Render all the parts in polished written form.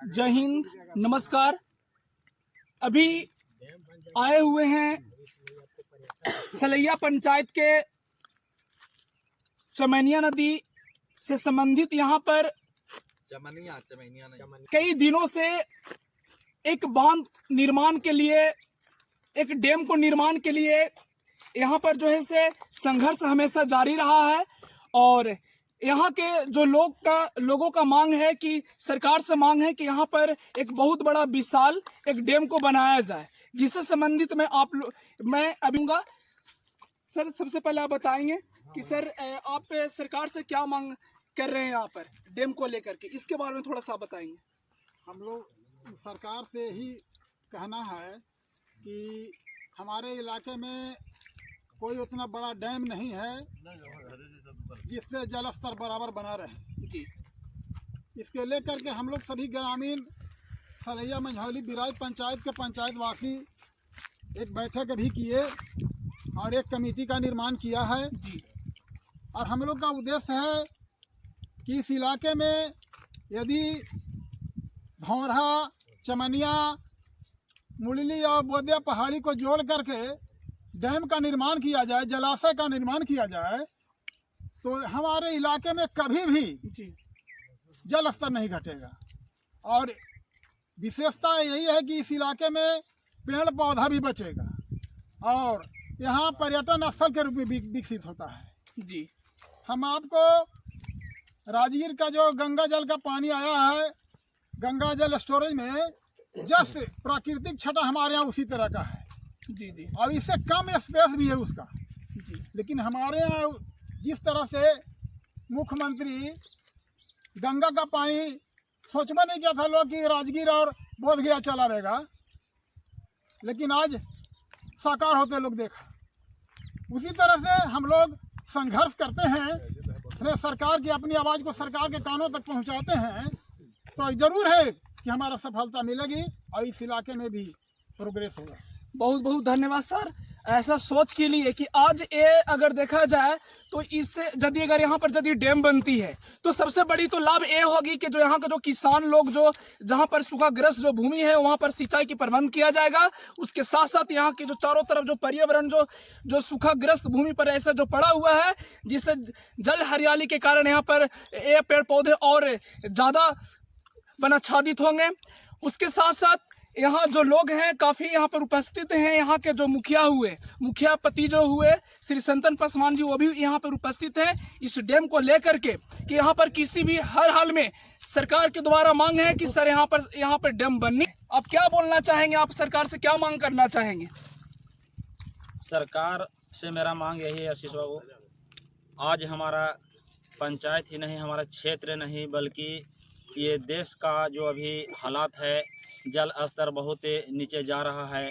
जय हिंद, नमस्कार। अभी आए हुए हैं सलैया पंचायत के चमैनिया नदी से संबंधित यहाँ पर कई दिनों से एक बांध निर्माण के लिए, एक डैम को निर्माण के लिए यहाँ पर जो है से संघर्ष हमेशा जारी रहा है। और यहाँ के जो लोगों का मांग है कि सरकार से मांग है कि यहाँ पर एक बहुत बड़ा विशाल एक डैम को बनाया जाए, जिससे संबंधित मैं अभीगा। सर, सबसे पहले आप बताएंगे कि सर आप सरकार से क्या मांग कर रहे हैं यहाँ पर डैम को लेकर के, इसके बारे में थोड़ा सा बताएंगे। हम लोग सरकार से ही कहना है कि हमारे इलाके में कोई उतना बड़ा डैम नहीं है जिससे जल स्तर बराबर बना रहे जी। इसके लेकर के हम लोग सभी ग्रामीण सलैया मंझौली बिराज पंचायत के पंचायतवासी एक बैठक भी किए और एक कमेटी का निर्माण किया है जी। और हम लोग का उद्देश्य है कि इस इलाके में यदि भौरा, चमनिया, मुरली और बोदिया पहाड़ी को जोड़ करके डैम का निर्माण किया जाए, जलाशय का निर्माण किया जाए, तो हमारे इलाके में कभी भी जल स्तर नहीं घटेगा। और विशेषता यही है कि इस इलाके में पेड़ पौधा भी बचेगा और यहाँ पर्यटन स्थल के रूप में विकसित होता है जी। हम आपको राजगीर का जो गंगा जल का पानी आया है, गंगा जल स्टोरेज में जस्ट प्राकृतिक छटा हमारे यहाँ उसी तरह का है जी जी। और इससे कम स्पेस भी है उसका जी। लेकिन हमारे यहाँ जिस तरह से मुख्यमंत्री गंगा का पानी सोचना नहीं किया था लोग कि राजगीर और बोधगया चला रहेगा, लेकिन आज साकार होते लोग देखा। उसी तरह से हम लोग संघर्ष करते हैं, अपने सरकार की अपनी आवाज़ को सरकार के कानों तक पहुंचाते हैं, तो जरूर है कि हमारा सफलता मिलेगी और इस इलाके में भी प्रोग्रेस होगा। बहुत बहुत धन्यवाद सर, ऐसा सोच के लिए कि आज ये अगर देखा जाए तो इससे यदि अगर यहाँ पर यदि डैम बनती है तो सबसे बड़ी तो लाभ ये होगी कि जो यहाँ का जो किसान लोग जो जहाँ पर सूखाग्रस्त जो भूमि है वहाँ पर सिंचाई की प्रबंध किया जाएगा। उसके साथ साथ यहाँ के जो चारों तरफ जो पर्यावरण जो सूखाग्रस्त भूमि पर ऐसा जो पड़ा हुआ है, जिससे जल हरियाली के कारण यहाँ पर ये पेड़ पौधे और ज़्यादा वनाच्छादित होंगे। उसके साथ साथ यहाँ जो लोग हैं काफ़ी यहाँ पर उपस्थित हैं, यहाँ के जो मुखिया पति जो हुए श्री संतन पासवान जी, वो भी यहाँ पर उपस्थित हैं इस डैम को लेकर के कि यहाँ पर किसी भी हर हाल में सरकार के द्वारा मांग है कि सर यहाँ पर डैम बननी। आप क्या बोलना चाहेंगे, आप सरकार से क्या मांग करना चाहेंगे? सरकार से मेरा मांग यही है आशीष बाबू, आज हमारा पंचायत ही नहीं, हमारा क्षेत्र नहीं, बल्कि ये देश का जो अभी हालात है, जल स्तर बहुत नीचे जा रहा है।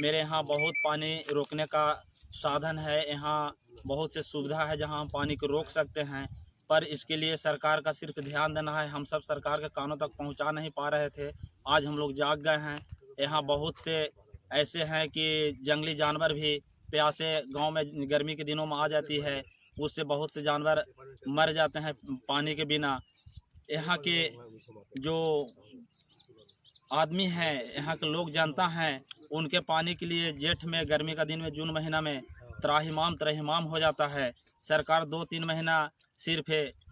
मेरे यहाँ बहुत पानी रोकने का साधन है, यहाँ बहुत से सुविधा है जहाँ हम पानी को रोक सकते हैं, पर इसके लिए सरकार का सिर्फ ध्यान देना है। हम सब सरकार के कानों तक पहुँचा नहीं पा रहे थे, आज हम लोग जाग गए हैं। यहाँ बहुत से ऐसे हैं कि जंगली जानवर भी प्यासे गांव में गर्मी के दिनों में आ जाती है, उससे बहुत से जानवर मर जाते हैं पानी के बिना। यहाँ के जो आदमी हैं, यहाँ के लोग जनता हैं, उनके पानी के लिए जेठ में, गर्मी का दिन में, जून महीना में त्राहिमाम हो जाता है। सरकार 2-3 महीना सिर्फ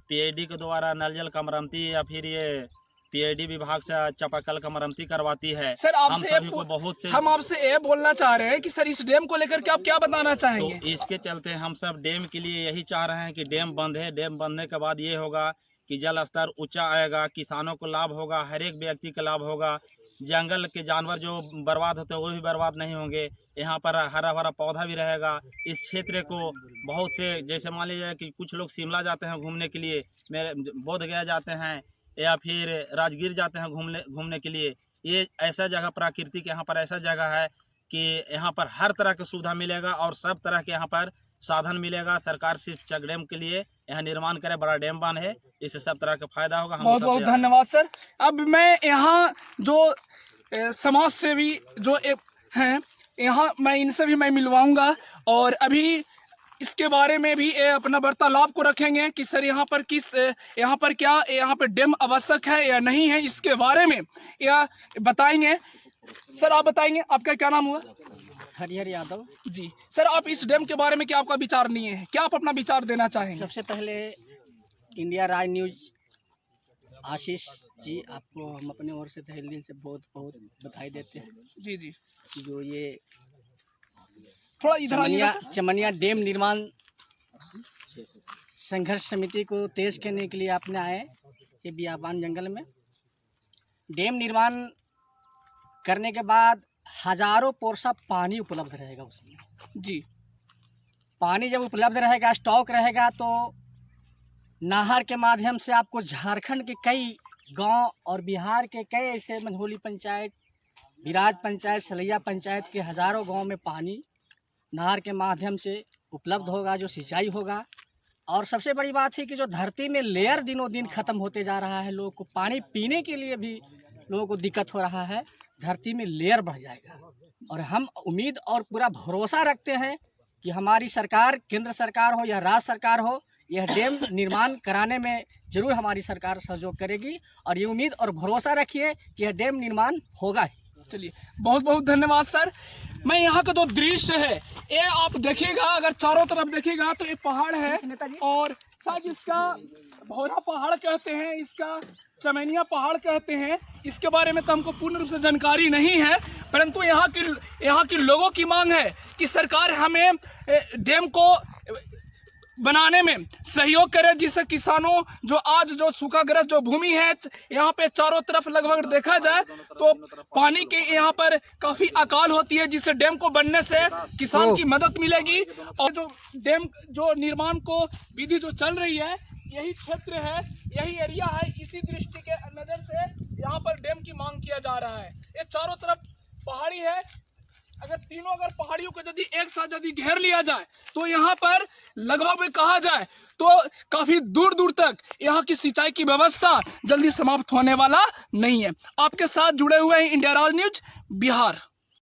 पीआईडी के द्वारा नल जल का मरम्मती या फिर ये पीआईडी विभाग से चापाकल का मरम्मती करवाती है। सर, हम आपसे ये बोलना चाह रहे हैं कि सर इस डैम को लेकर के आप क्या बताना चाहेंगे? तो इसके चलते हम सब डैम के लिए यही चाह रहे हैं कि डैम बंद है। डैम बंदने के बाद ये होगा कि जल स्तर ऊंचा आएगा, किसानों को लाभ होगा, हर एक व्यक्ति का लाभ होगा। जंगल के जानवर जो बर्बाद होते हैं वो भी बर्बाद नहीं होंगे, यहाँ पर हरा भरा पौधा भी रहेगा। इस क्षेत्र को बहुत से, जैसे मान लीजिए कि कुछ लोग शिमला जाते हैं घूमने के लिए, बोधगया जाते हैं या फिर राजगीर जाते हैं घूमने के लिए। ये ऐसा जगह प्राकृतिक, यहाँ पर ऐसा जगह है कि यहाँ पर हर तरह की सुविधा मिलेगा और सब तरह के यहाँ पर साधन मिलेगा। सरकार सिर्फ चक डैम के लिए यहाँ निर्माण करे, बड़ा डैम बन है, इससे सब तरह का फायदा होगा। बहुत बहुत धन्यवाद सर। अब मैं यहाँ जो समाज सेवी जो हैं यहाँ मैं इनसे भी मिलवाऊंगा और अभी इसके बारे में भी अपना वार्तालाप को रखेंगे कि सर यहाँ पर क्या यहाँ पर डैम आवश्यक है या नहीं है, इसके बारे में या बताएंगे। सर आप बताएंगे, आपका क्या नाम हुआ? हरिहर यादव। जी सर, आप इस डैम के बारे में क्या आपका विचार नहीं है, क्या आप अपना विचार देना चाहेंगे? सबसे पहले इंडिया राज न्यूज आशीष जी, आपको हम अपने ओर से तहे दिल से बहुत बहुत बधाई देते हैं। जी जी, जो ये थोड़ा इधर आइएगा सर। चमनिया डैम निर्माण संघर्ष समिति को तेज करने के लिए आपने आए ये बियाबान जंगल में। डैम निर्माण करने के बाद हजारों पोरसा पानी उपलब्ध रहेगा उसमें। जी, पानी जब उपलब्ध रहेगा, स्टॉक रहेगा, तो नहर के माध्यम से आपको झारखंड के कई गांव और बिहार के कई ऐसे मनहोली पंचायत, बिराज पंचायत, सलैया पंचायत के हज़ारों गांव में पानी नहर के माध्यम से उपलब्ध होगा, जो सिंचाई होगा। और सबसे बड़ी बात है कि जो धरती में लेयर दिनों दिन ख़त्म होते जा रहा है, लोगों को पानी पीने के लिए भी लोगों को दिक्कत हो रहा है, धरती में लेयर बढ़ जाएगा। और हम उम्मीद और पूरा भरोसा रखते हैं कि हमारी सरकार, केंद्र सरकार हो या राज्य सरकार हो, यह डैम निर्माण कराने में जरूर हमारी सरकार सहयोग करेगी। और ये उम्मीद और भरोसा रखिए कि यह डैम निर्माण होगा ही। चलिए बहुत बहुत धन्यवाद सर। मैं यहाँ का जो दृश्य है ये आप देखिएगा, अगर चारों तरफ देखिएगा तो ये पहाड़ है और शायद इसका भौरा पहाड़ कहते हैं, इसका चमैनिया पहाड़ कहते हैं। इसके बारे में तो हमको पूर्ण रूप से जानकारी नहीं है, परंतु यहाँ की लोगों की मांग है कि सरकार हमें डैम को बनाने में सहयोग करे, जिससे किसानों जो आज जो सूखाग्रस्त जो भूमि है यहाँ पे चारों तरफ लगभग देखा जाए तो पानी के यहाँ पर काफी अकाल होती है, जिससे डैम को बनने से किसान की मदद मिलेगी। और जो डैम जो निर्माण को विधि जो चल रही है, यही क्षेत्र है, यही एरिया है, इसी दृष्टि के नजर से यहाँ पर डैम की मांग किया जा रहा है। ये चारों तरफ पहाड़ी है, अगर पहाड़ियों को यदि एक साथ यदि घेर लिया जाए तो यहाँ पर लगभग में कहा जाए तो काफी दूर दूर तक यहाँ की सिंचाई की व्यवस्था जल्दी समाप्त होने वाला नहीं है। आपके साथ जुड़े हुए हैं इंडिया राज न्यूज बिहार।